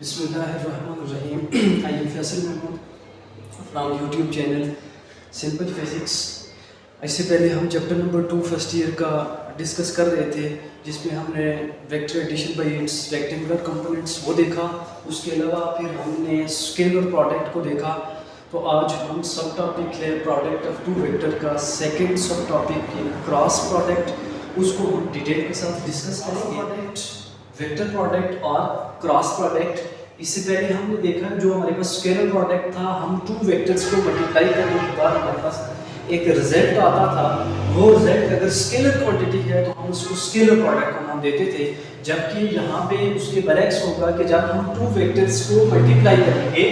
बिस्मिल्लाहिर्रहमानिर्रहीम। I am Faisal Mahmood from YouTube channel simple physics. इससे पहले हम चैप्टर नंबर 2 फर्स्ट ईयर का डिस्कस कर रहे थे, जिसमें हमने vector addition by its rectangular components वो देखा। उसके अलावा फिर हमने स्केलर प्रोडक्ट को देखा। तो आज हम सब टॉपिक है प्रोडक्ट ऑफ टू वेक्टर का सेकंड सब टॉपिक क्रॉस प्रोडक्ट, उसको हम डिटेल के साथ डिस्कस करेंगे। वेक्टर प्रोडक्ट और क्रॉस प्रोडक्ट। इससे पहले हमने देखा जो हमारे पास स्केलर प्रोडक्ट था, हम टू वेक्टर्स को मल्टीप्लाई करने के बाद हमारे पास एक रिजल्ट आता था। वो रिजल्ट अगर स्केलर क्वांटिटी है तो हम उसको स्केलर प्रोडक्ट का नाम देते थे, जबकि यहाँ पे उसके बरक्स होगा कि जब हम टू वेक्टर्स को मल्टीप्लाई करेंगे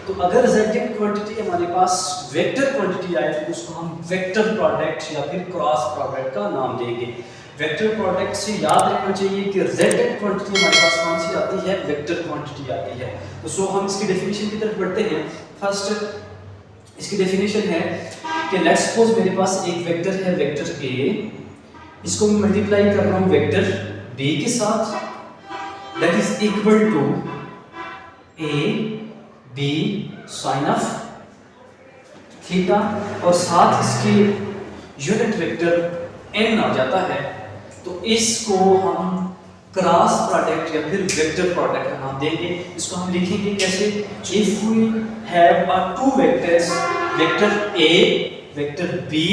तो अगर रिजल्टेंट क्वांटिटी हमारे पास वेक्टर क्वांटिटी आए तो उसको हम वेक्टर प्रोडक्ट या फिर क्रॉस प्रोडक्ट का नाम देंगे। वेक्टर प्रोडक्ट से याद रखना चाहिए कि रिजल्टेंट क्वांटिटी हमारे पास कौन सी आती है, वेक्टर क्वांटिटी आती है। तो हम इसकी डेफिनेशन की तरफ बढ़ते हैं। फर्स्ट इसकी डेफिनेशन है कि लेट्स सपोज मेरे पास एक वेक्टर है, वेक्टर ए, इसको मैं मल्टीप्लाई कर रहा हूं वेक्टर बी के साथ, that is equal to A B sine of theta, और साथ इसकी यूनिट वेक्टर एन आ जाता है। तो इसको हम क्रॉस प्रोडक्ट या फिर वेक्टर प्रोडक्ट का नाम देंगे। इसको हम लिखेंगे कैसे, if we have two vectors, vector A vector B,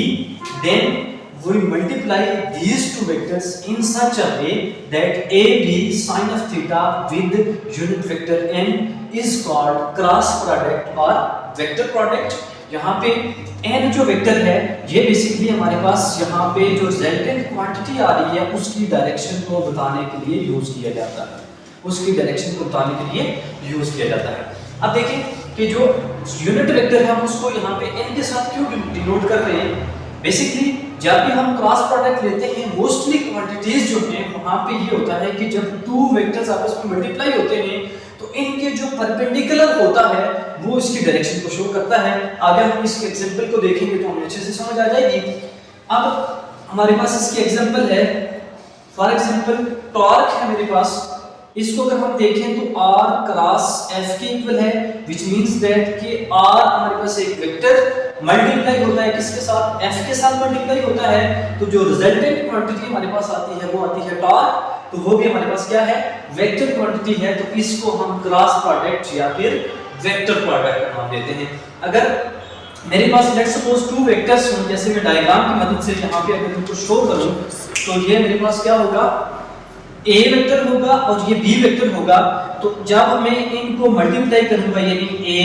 then we multiply these two vectors in such a way that AB sin of theta with unit vector n is called cross product or vector product। यहाँ पे n जो vector है ये basically हमारे पास यहाँ पे जो resultant quantity आ रही है उसकी डायरेक्शन को बताने के लिए यूज किया जाता है, उसकी डायरेक्शन को बताने के लिए यूज किया जाता है। अब देखें कि जो यूनिट वेक्टर है हम उसको यहाँ पे n के साथ क्यों डिनोट कर रहे हैं। बेसिकली जब भी हम क्रॉस प्रोडक्ट लेते हैं मोस्टली क्वांटिटीज जो हैं वहां पे ये होता है कि जब टू वेक्टर्स आपस में मल्टीप्लाई होते हैं तो इनके जो परपेंडिकुलर होता है वो इसकी डायरेक्शन को शो करता है। आगे हम इसके एग्जांपल को देखेंगे तो हमें अच्छे से समझ आ जाएगी। अब हमारे पास इसकी एग्जांपल है, फॉर एग्जांपल टॉर्क है मेरे पास, इसको अगर हम देखें तो r क्रॉस f के इक्वल है, व्हिच मींस दैट कि r हमारे पास एक वेक्टर मल्टीप्लाई होता है किसके साथ, f के साथ मल्टीप्लाई होता है। तो जो रिजल्टेंट क्वांटिटी हमारे पास आती है वो आती है टॉर्क, तो वो भी हमारे पास क्या है, वेक्टर क्वांटिटी है। तो इसको हम क्रॉस प्रोडक्ट या फिर वेक्टर प्रोडक्ट का नाम देते हैं। अगर मेरे पास लेट्स सपोज टू वेक्टर्स हों, जैसे मैं डायग्राम की मदद से यहाँ पे अगर इनको शो करूं तो ये मेरे पास क्या होगा, A वेक्टर होगा और ये B वेक्टर होगा। तो जब मैं इनको मल्टीप्लाई करूंगा यानी A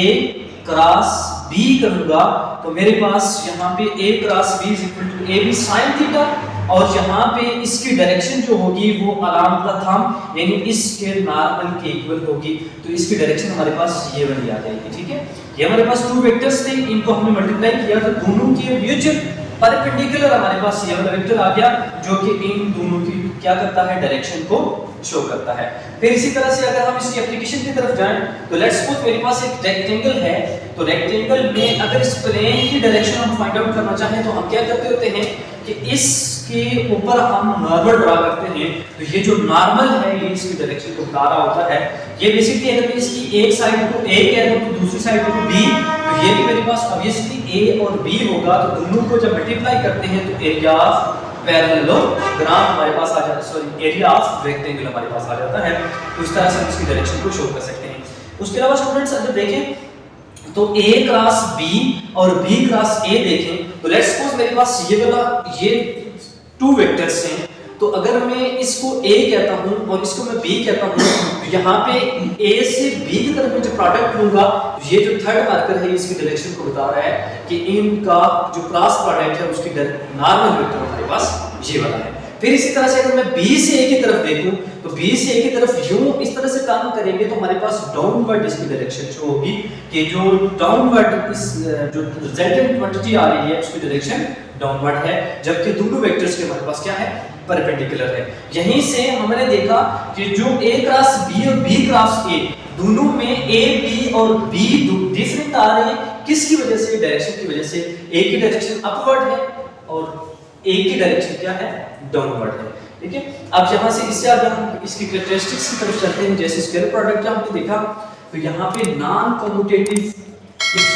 क्रॉस B करूंगा तो मेरे पास यहाँ पे A cross B is equal to AB sin theta, और यहाँ पे इसकी डायरेक्शन जो होगी वो अलाम प्रथम यानी इसके नॉर्मल के इक्वल होगी। तो इसकी डायरेक्शन हमारे पास ये वाली आ जाएगी। ठीक है, ये हमारे पास टू वेक्टर्स थे, इनको हमने मल्टीप्लाई किया तो दोनों के म्यूचुअल परपेंडिकुलर हमारे पास ये वाला वेक्टर आ गया जो कि इन दोनों की क्या करता है, डायरेक्शन को शो करता है। फिर इसी तरह से अगर हम इसकी एप्लीकेशन की तरफ जाएं तो लेट्स सपोज मेरे पास एक रेक्टेंगल है, तो रेक्टेंगल में अगर इस प्लेन की डायरेक्शन हम फाइंड आउट करना चाहें तो हम क्या करते होते हैं कि इसके ऊपर हम नॉर्मल ड्रा करते हैं। तो ये जो नॉर्मल है ये इसकी डायरेक्शन को बता रहा होता है। ये बेसिकली अगर मैं इसकी एक साइड को A कह दूं तो दूसरी साइड को B, तो ये भी मेरे पास ऑब्वियसली A और B होगा। तो दोनों को जब मल्टीप्लाई करते हैं तो एरिया ऑफ पैरेललोग्राम हमारे पास आ जाता है, सॉरी एरिया ऑफ रेक्टेंगल हमारे पास आ जाता है। तो इस तरह से हम इसकी डायरेक्शन को शो कर सकते हैं। उसके अलावा स्टूडेंट्स अगर देखें तो A क्रॉस B और B क्रॉस A देखें तो लेट्स सपोज मेरे पास ये वाला ये टू वेक्टर्स हैं। तो अगर मैं इसको A कहता हूं और इसको मैं B कहता हूं तो यहाँ पे A से B की तरफ मैं जो प्रोडक्ट लूंगा तो ये जो थर्ड मार्कर है इसकी डायरेक्शन को बता रहा है कि इनका जो क्रॉस प्रोडक्ट है उसकी नॉर्मल वेक्टर हमारे पास ये वाला है। फिर इसी तरह से अगर मैं B से A की तरफ देखूं तो B से A की तरफ यूं इस तरह से काम करेंगे तो हमारे पास डाउनवर्ड इसकी डायरेक्शन शो होगी कि जो डाउनवर्ड इस जो रिजल्टेंट क्वांटिटी आ रही है उसकी डायरेक्शन डाउनवर्ड है, जबकि दोनों वेक्टर्स के हमारे पास क्या है, परपेंडिकुलर है। यहीं से हमने देखा कि जो A क्रॉस B और B क्रॉस A दोनों में A B और B डिफरेंट आ रहे हैं। किसकी वजह से, डायरेक्शन की वजह से। A की डायरेक्शन अपवर्ड है और A की डायरेक्शन क्या है, डाउनवर्ड है। ठीक है। अब यहाँ से इससे अब हम इसकी कैरेक्टरिस्टिक्स की तरफ चलते हैं। जैसे स्केलर प्रोडक्ट का हमने देखा, तो यहाँ पे नॉन कम्यूटेटिव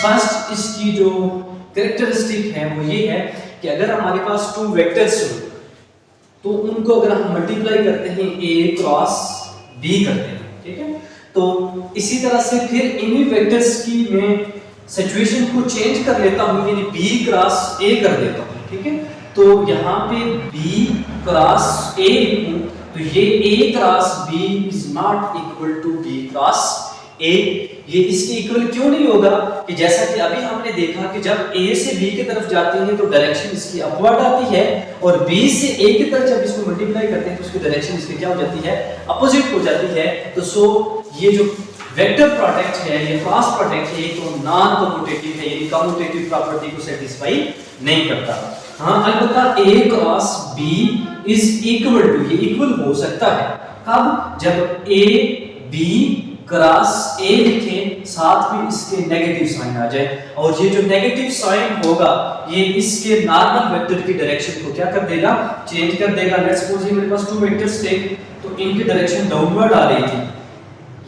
फर्स्ट इसकी जो कैरेक्टरिस्टिक है वो ये है कि अगर हमारे पास टू वेक्टर्स हो तो उनको अगर हम मल्टीप्लाई करते हैं a क्रॉस b करते हैं, ठीक है। तो इसी तरह से फिर इन्हीं वेक्टर्स की मैं सिचुएशन को चेंज कर लेता हूँ, यानी b क्रॉस a कर देता हूँ, ठीक है। तो यहाँ पे b क्रॉस a लिखूं तो ये a cross b is not equal to b cross a। ये इसके इक्वल क्यों नहीं होगा कि जैसा कि अभी हमने देखा कि जब a से b की तरफ जाते हैं तो डायरेक्शन इसकी अपवर्ड आती है, और b से a की तरफ जब इसको मल्टीप्लाई करते हैं तो उसकी डायरेक्शन इसकी क्या हो जाती है, अपोजिट हो जाती है। तो सो ये जो वेक्टर प्रोडक्ट है, ये क्रॉस प्रोडक्ट है, तो नॉन कम्यूटेटिव है, यानी कम्यूटेटिव प्रॉपर्टी को सेटिस्फाई नहीं करता। हाँ, अलबत्ता a cross b is equal to, ये इक्वल हो सकता है कब, जब a b क्रॉस a लिखें साथ में इसके नेगेटिव साइन आ जाए, और ये जो नेगेटिव साइन होगा ये इसके नॉर्मल वेक्टर की डायरेक्शन को क्या कर देगा, चेंज कर देगा। लेट्स सपोज ये मेरे पास टू वेक्टर्स थे तो इनकी डायरेक्शन डाउनवर्ड आ रही थी,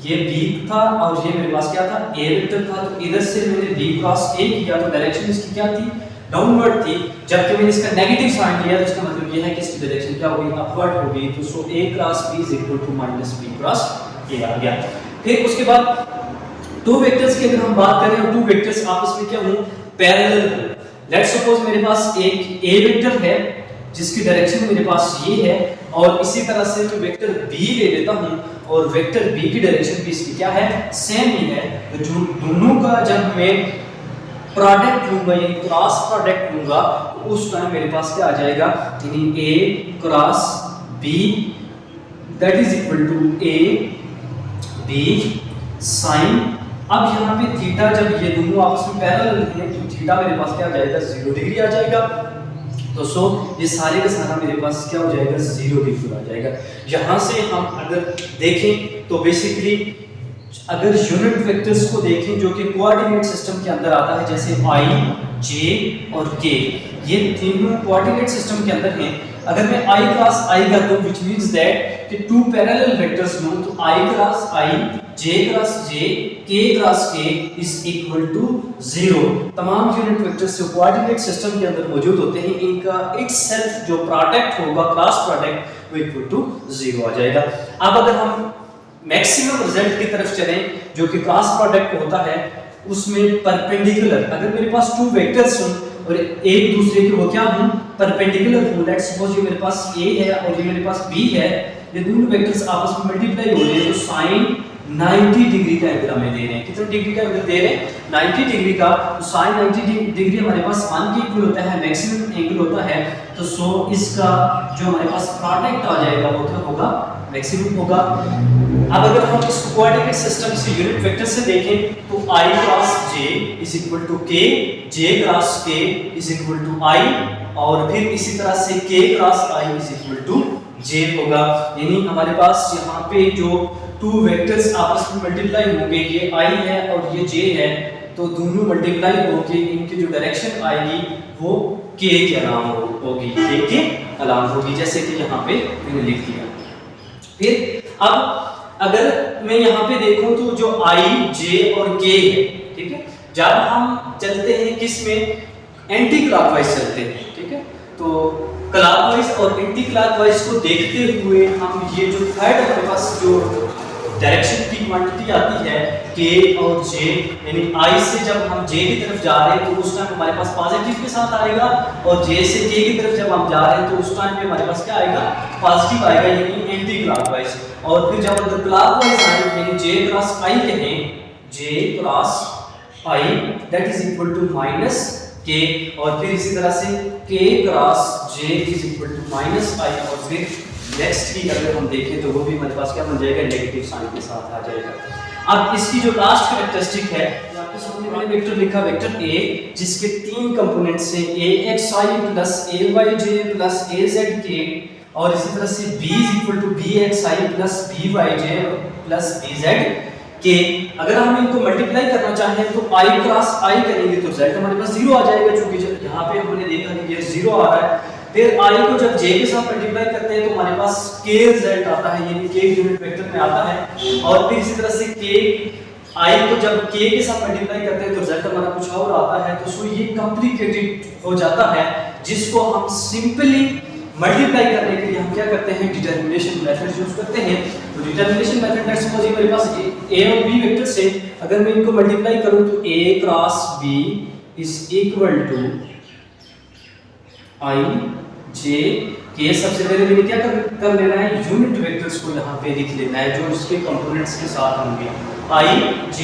ये b था और ये मेरे पास क्या था, a वेक्टर था। तो इधर से मैंने b क्रॉस a किया तो डायरेक्शन इसकी क्या थी, डाउनवर्ड थी। जबकि मैंने इसका नेगेटिव साइन लिया तो इसका मतलब ये है कि इसकी डायरेक्शन क्या होगी, अपवर्ड होगी। तो so a cross b is equal to minus b cross a आ गया। फिर उसके बाद टू वेक्टर्स की अगर हम बात करें और टू वेक्टर्स आपस में क्या हो, पैरेलल हो। लेट्स सपोज मेरे पास एक a वेक्टर है जिसकी डायरेक्शन मेरे पास ये है, और इसी तरह से मैं वेक्टर b ले लेता हूं और वेक्टर b की डायरेक्शन भी इसकी क्या है, सेम ही है। तो जो दोनों का जब मैं प्रोडक्ट लूंगा, यानी क्रॉस प्रोडक्ट लूंगा, तो उस टाइम मेरे पास क्या आ जाएगा, यानी a cross b that is equal to a b sin। अब यहाँ पे थीटा जब ये दोनों आपस में पैरेलल हैं तो थीटा मेरे पास क्या आ जाएगा, 0 डिग्री आ जाएगा। तो सो ये सारे का सारा मेरे पास क्या हो जाएगा, 0 डिग्री आ जाएगा। यहाँ से हम अगर देखें तो बेसिकली अगर यूनिट वेक्टर्स को देखें जो कि कोऑर्डिनेट सिस्टम के अंदर आता है, जैसे i, j और k, ये तीनों कोऑर्डिनेट सिस्टम के अंदर हैं। अगर मैं i क्रॉस i कर दूं व्हिच मींस दैट कि टू पैरेलल वेक्टर्स लूं तो i cross i, j cross j, k cross k is equal to 0। तमाम यूनिट वेक्टर्स जो कोऑर्डिनेट सिस्टम के अंदर मौजूद होते हैं इनका इटसेल्फ जो प्रोडक्ट होगा, क्रॉस प्रोडक्ट, वो इक्वल टू 0 आ जाएगा। अब अगर हम मैक्सिमम रिजल्ट की तरफ चलें जो कि क्रॉस प्रोडक्ट होता है, उसमें परपेंडिकुलर, अगर मेरे पास टू वेक्टर्स हों और एक दूसरे के वो क्या हों, परपेंडिकुलर हो। लेट्स सपोज ये मेरे पास a है और ये मेरे पास b है, ये दोनों वेक्टर्स आपस में मल्टीप्लाई हो रहे हैं तो साइन 90 डिग्री का एंगल हमें दे रहे हैं। कितने डिग्री का एंगल दे रहे हैं, 90 डिग्री का। तो साइन 90 डिग्री हमारे पास 1 के इक्वल होता है, मैक्सिमम एंगल होता है। तो सो इसका जो हमारे पास प्रोडक्ट आ जाएगा वो क्या होगा, मैक्सिमम होगा। अब अगर हम इसको कोऑर्डिनेट सिस्टम से यूनिट वेक्टर से देखें तो i cross j is equal to k, j cross k is equal to i, और फिर इसी तरह से k cross i is equal to j होगा। यानी हमारे पास यहाँ पे जो टू वेक्टर्स आपस में मल्टीप्लाई होंगे, ये i है और ये j है, तो दोनों मल्टीप्लाई होके इनकी जो डायरेक्शन आएगी वो k के अलाम होगी, k के अलाम होगी, जैसे कि यहाँ पे मैंने लिख दिया। फिर अब अगर मैं यहाँ पे देखूं तो जो i, j और k है, ठीक है, जब हम चलते हैं किस में, एंटी क्लॉकवाइज चलते हैं, ठीक है। तो क्लॉकवाइज और एंटी क्लॉकवाइज को देखते हुए हम ये जो थर्ड हमारे पास जो डायरेक्शन की क्वांटिटी आती है k और j, यानी i से जब हम j की तरफ जा रहे हैं तो उस टाइम हमारे पास पॉजिटिव के साथ आएगा, और j से k की तरफ जब हम जा रहे हैं तो उस टाइम पे हमारे पास क्या आएगा, पॉजिटिव आएगा, यानी एंटी क्लॉकवाइज। और फिर जब अगर क्लॉकवाइज आए यानी j क्रॉस i कहें, j cross i that is equal to minus k, और फिर इसी तरह से k cross j is equal to minus i, और फिर नेक्स्ट की अगर हम देखें तो वो भी हमारे पास क्या बन जाएगा, नेगेटिव साइन के साथ आ जाएगा। अब इसकी जो लास्ट कैरेक्टरिस्टिक है, आपके सामने मैंने वेक्टर लिखा, वेक्टर a जिसके तीन कंपोनेंट्स हैं, axi plus ayj plus azk, और इसी तरह से b is equal to bxi plus byj plus bzk। अगर हम इनको मल्टीप्लाई करना चाहें तो i क्रॉस i करेंगे तो रिजल्ट हमारे पास 0 आ जाएगा, क्योंकि यहाँ पे हमने देखा कि ये 0 आ रहा है। फिर आई को जब जे के साथ मल्टीप्लाई करते हैं तो हमारे पास के रिजल्ट आता है, यानी के यूनिट वेक्टर में आता है। और फिर इसी तरह से के आई को जब के के साथ मल्टीप्लाई करते हैं तो रिजल्ट हमारा कुछ और आता है। तो सो ये कॉम्प्लिकेटेड हो जाता है, जिसको हम सिंपली मल्टीप्लाई करने के लिए हम क्या करते हैं, डिटरमिनेशन मेथड यूज करते हैं। तो डिटरमिनेशन मेथड लेट्स सपोज मेरे पास ए और बी वेक्टर से अगर मैं इनको मल्टीप्लाई करूं तो a cross b is equal to i j के। सबसे पहले मैंने क्या कर लेना है, यूनिट वेक्टर्स को यहाँ पे लिख लेना है जो उसके कंपोनेंट्स के साथ होंगे, i j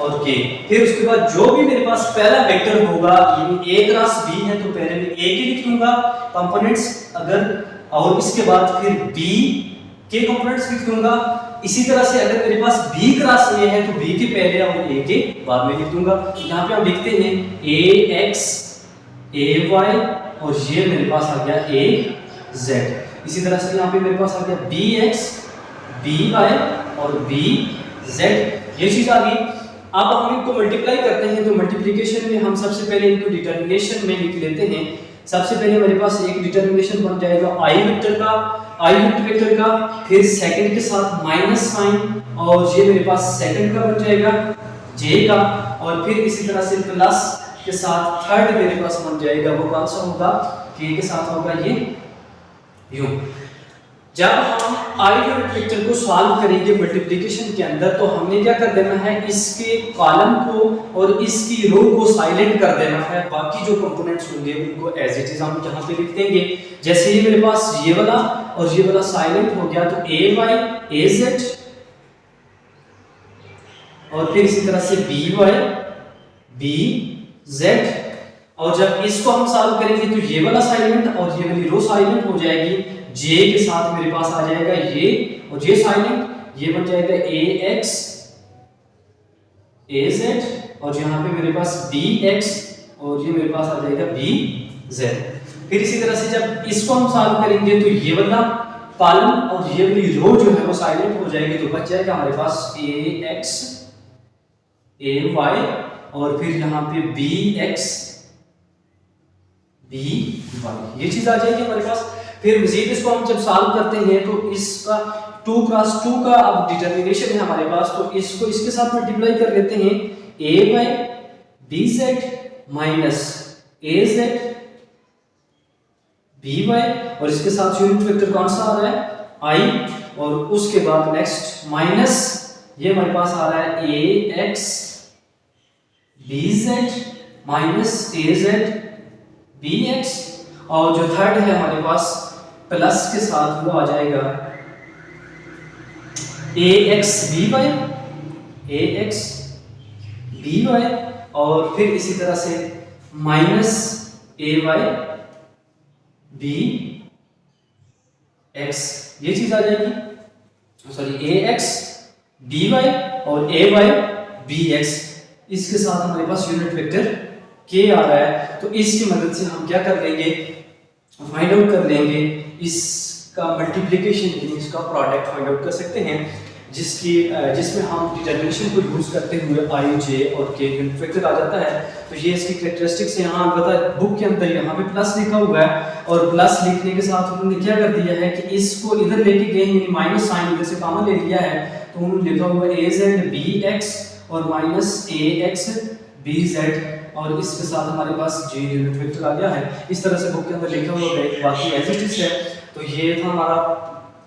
और k। फिर उसके बाद जो भी मेरे पास पहला वेक्टर होगा, यानी a क्रॉस b है तो पहले मैं a के लिख दूंगा कंपोनेंट्स अगर, और इसके बाद फिर b के कंपोनेंट्स लिख दूंगा। इसी तरह से अगर मेरे पास b क्रॉस a है तो b के पहले और a के बाद में लिख दूंगा। यहाँ पे हम लिखते हैं ax ay और ये मेरे पास आ गया az। इसी तरह से यहाँ पे मेरे पास आ गया bx by और bz, ये चीज आ गई। अब हम इनको मल्टीप्लाई करते हैं तो मल्टीप्लिकेशन में हम सबसे पहले इनको डिटरमिनेशन में लिख लेते हैं। सबसे पहले मेरे पास एक डिटरमिनेशन बन जाएगा आई वेक्टर का, आई यूनिट वेक्टर का, फिर सेकंड के साथ माइनस साइन और ये मेरे पास सेकंड का बन जाएगा जे का, और फिर इसी तरह से प्लस के साथ थर्ड मेरे पास बन जाएगा, वो कौन सा होगा, के के साथ होगा ये यूं। जब हम आई यूनिट वेक्टर को सॉल्व करेंगे मल्टीप्लिकेशन के अंदर तो हमने क्या कर देना है, इसके कॉलम को और इसकी रो को साइलेंट कर देना है, बाकी जो कंपोनेंट्स होंगे उनको एज इट इज हम यहाँ पे लिख देंगे। जैसे ही मेरे पास ये वाला और ये वाला साइलेंट हो गया तो ए वाई ए जेड, और फिर इसी तरह से बी वाई बी जेड, और जब इसको हम सॉल्व करेंगे तो ये वाला साइलेंट और ये वाली रो साइलेंट हो जाएगी, जे के साथ मेरे पास आ जाएगा ये और ये साइलेंट, ये बन जाएगा ए एक्स ए जेड, और यहाँ पे मेरे पास बी एक्स और ये मेरे पास आ जाएगा बी जेड। फिर इसी तरह से जब इसको हम सॉल्व करेंगे तो ये वाला कॉलम और ये वाली रो जो है वो साइलेंट हो जाएगी, तो बच जाएगा हमारे पास ए एक्स ए वाई और फिर यहाँ पे बी एक्स बी वाई, ये चीज आ जाएगी हमारे पास। फिर मजीद इसको हम जब सॉल्व करते हैं तो इसका 2 क्रॉस 2 का अब डिटरमिनेशन है हमारे पास, तो इसको इसके साथ मल्टीप्लाई कर लेते हैं, ए वाई बी जेड माइनस ए जेड बी वाई, और इसके साथ यूनिट वेक्टर कौन सा आ रहा है, आई, और उसके बाद नेक्स्ट माइनस ये हमारे पास आ रहा है ए एक्स बी जेड माइनस ए जेड बी एक्स, और जो थर्ड है हमारे पास प्लस के साथ वो आ जाएगा ए एक्स बी वाई ए एक्स बी वाई, और फिर इसी तरह से माइनस ए वाई बी एक्स, ये चीज आ जाएगी, सॉरी ए एक्स बी वाई और ए वाई बी एक्स, इसके साथ हमारे पास यूनिट वेक्टर के आ रहा है। तो इसकी मदद से हम क्या कर लेंगे, फाइंड आउट कर लेंगे इसका मल्टीप्लिकेशन, इसका प्रोडक्ट फाइंड आउट कर सकते हैं, जिसमें हम डिटरमिनेशन को यूज करते हुए आई जे और के यूनिट वेक्टर आ जाता है। तो ये इसकी कैरेक्टरिस्टिक्स है। यहाँ पता है बुक के अंदर यहाँ पे प्लस लिखा हुआ है, और प्लस लिखने के साथ उन्होंने क्या कर दिया है कि इसको इधर लेके गए, यानी माइनस साइन इधर से कॉमन ले लिया है, तो उन्होंने लिखा हुआ ए जेड बी एक्स और माइनस ए एक्स बी जेड, और इसके साथ हमारे पास जे यूनिट वेक्टर आ गया है। इस तरह से बुक के अंदर लिखा हुआ है, बाकी एज इट इज है। तो ये था हमारा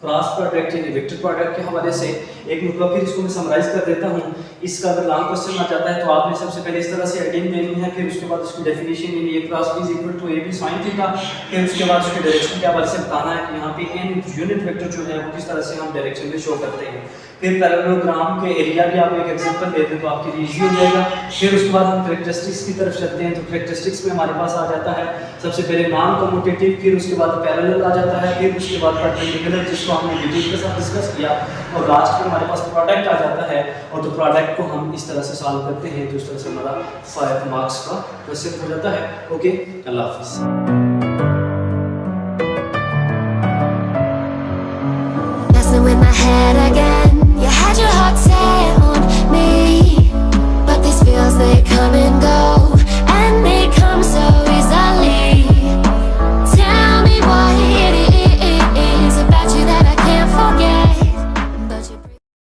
क्रॉस प्रोडक्ट यानी वेक्टर प्रोडक्ट के हवाले से एक नुकता, फिर इसको मैं समराइज कर देता हूँ। इसका अगर लॉन्ग क्वेश्चन आ जाता है तो आपने सबसे पहले इस तरह से हेडिंग देनी है, फिर उसके बाद उसकी डेफिनेशन यानी A cross B is equal to A B sine theta, फिर उसके बाद उसकी डायरेक्शन के हवाले से बताना है कि यहाँ पे एन यूनिट वेक्टर जो है वो किस तरह से हम डायरेक्शन में शो करते हैं। फिर पैरेललोग्राम के एरिया भी आप एक एग्जांपल लेते हैं तो आपके लिए इजी हो जाएगा। फिर उसके बाद हम कैरेक्टरिस्टिक्स की तरफ चलते हैं, तो कैरेक्टरिस्टिक्स में हमारे पास आ जाता है सबसे पहले नॉन कम्यूटेटिव, फिर उसके बाद पैरेलल आ जाता है, फिर उसके बाद परपेंडिकुलर जिसको हमने डिटेल के साथ डिस्कस किया, और लास्ट में हमारे पास प्रोडक्ट आ जाता है। और तो प्रोडक्ट को हम इस तरह से सॉल्व करते हैं, तो इस तरह से हमारा 5 मार्क्स का क्वेश्चन हो जाता है। ओके, अल्लाह हाफिज़। Messing with my head, I get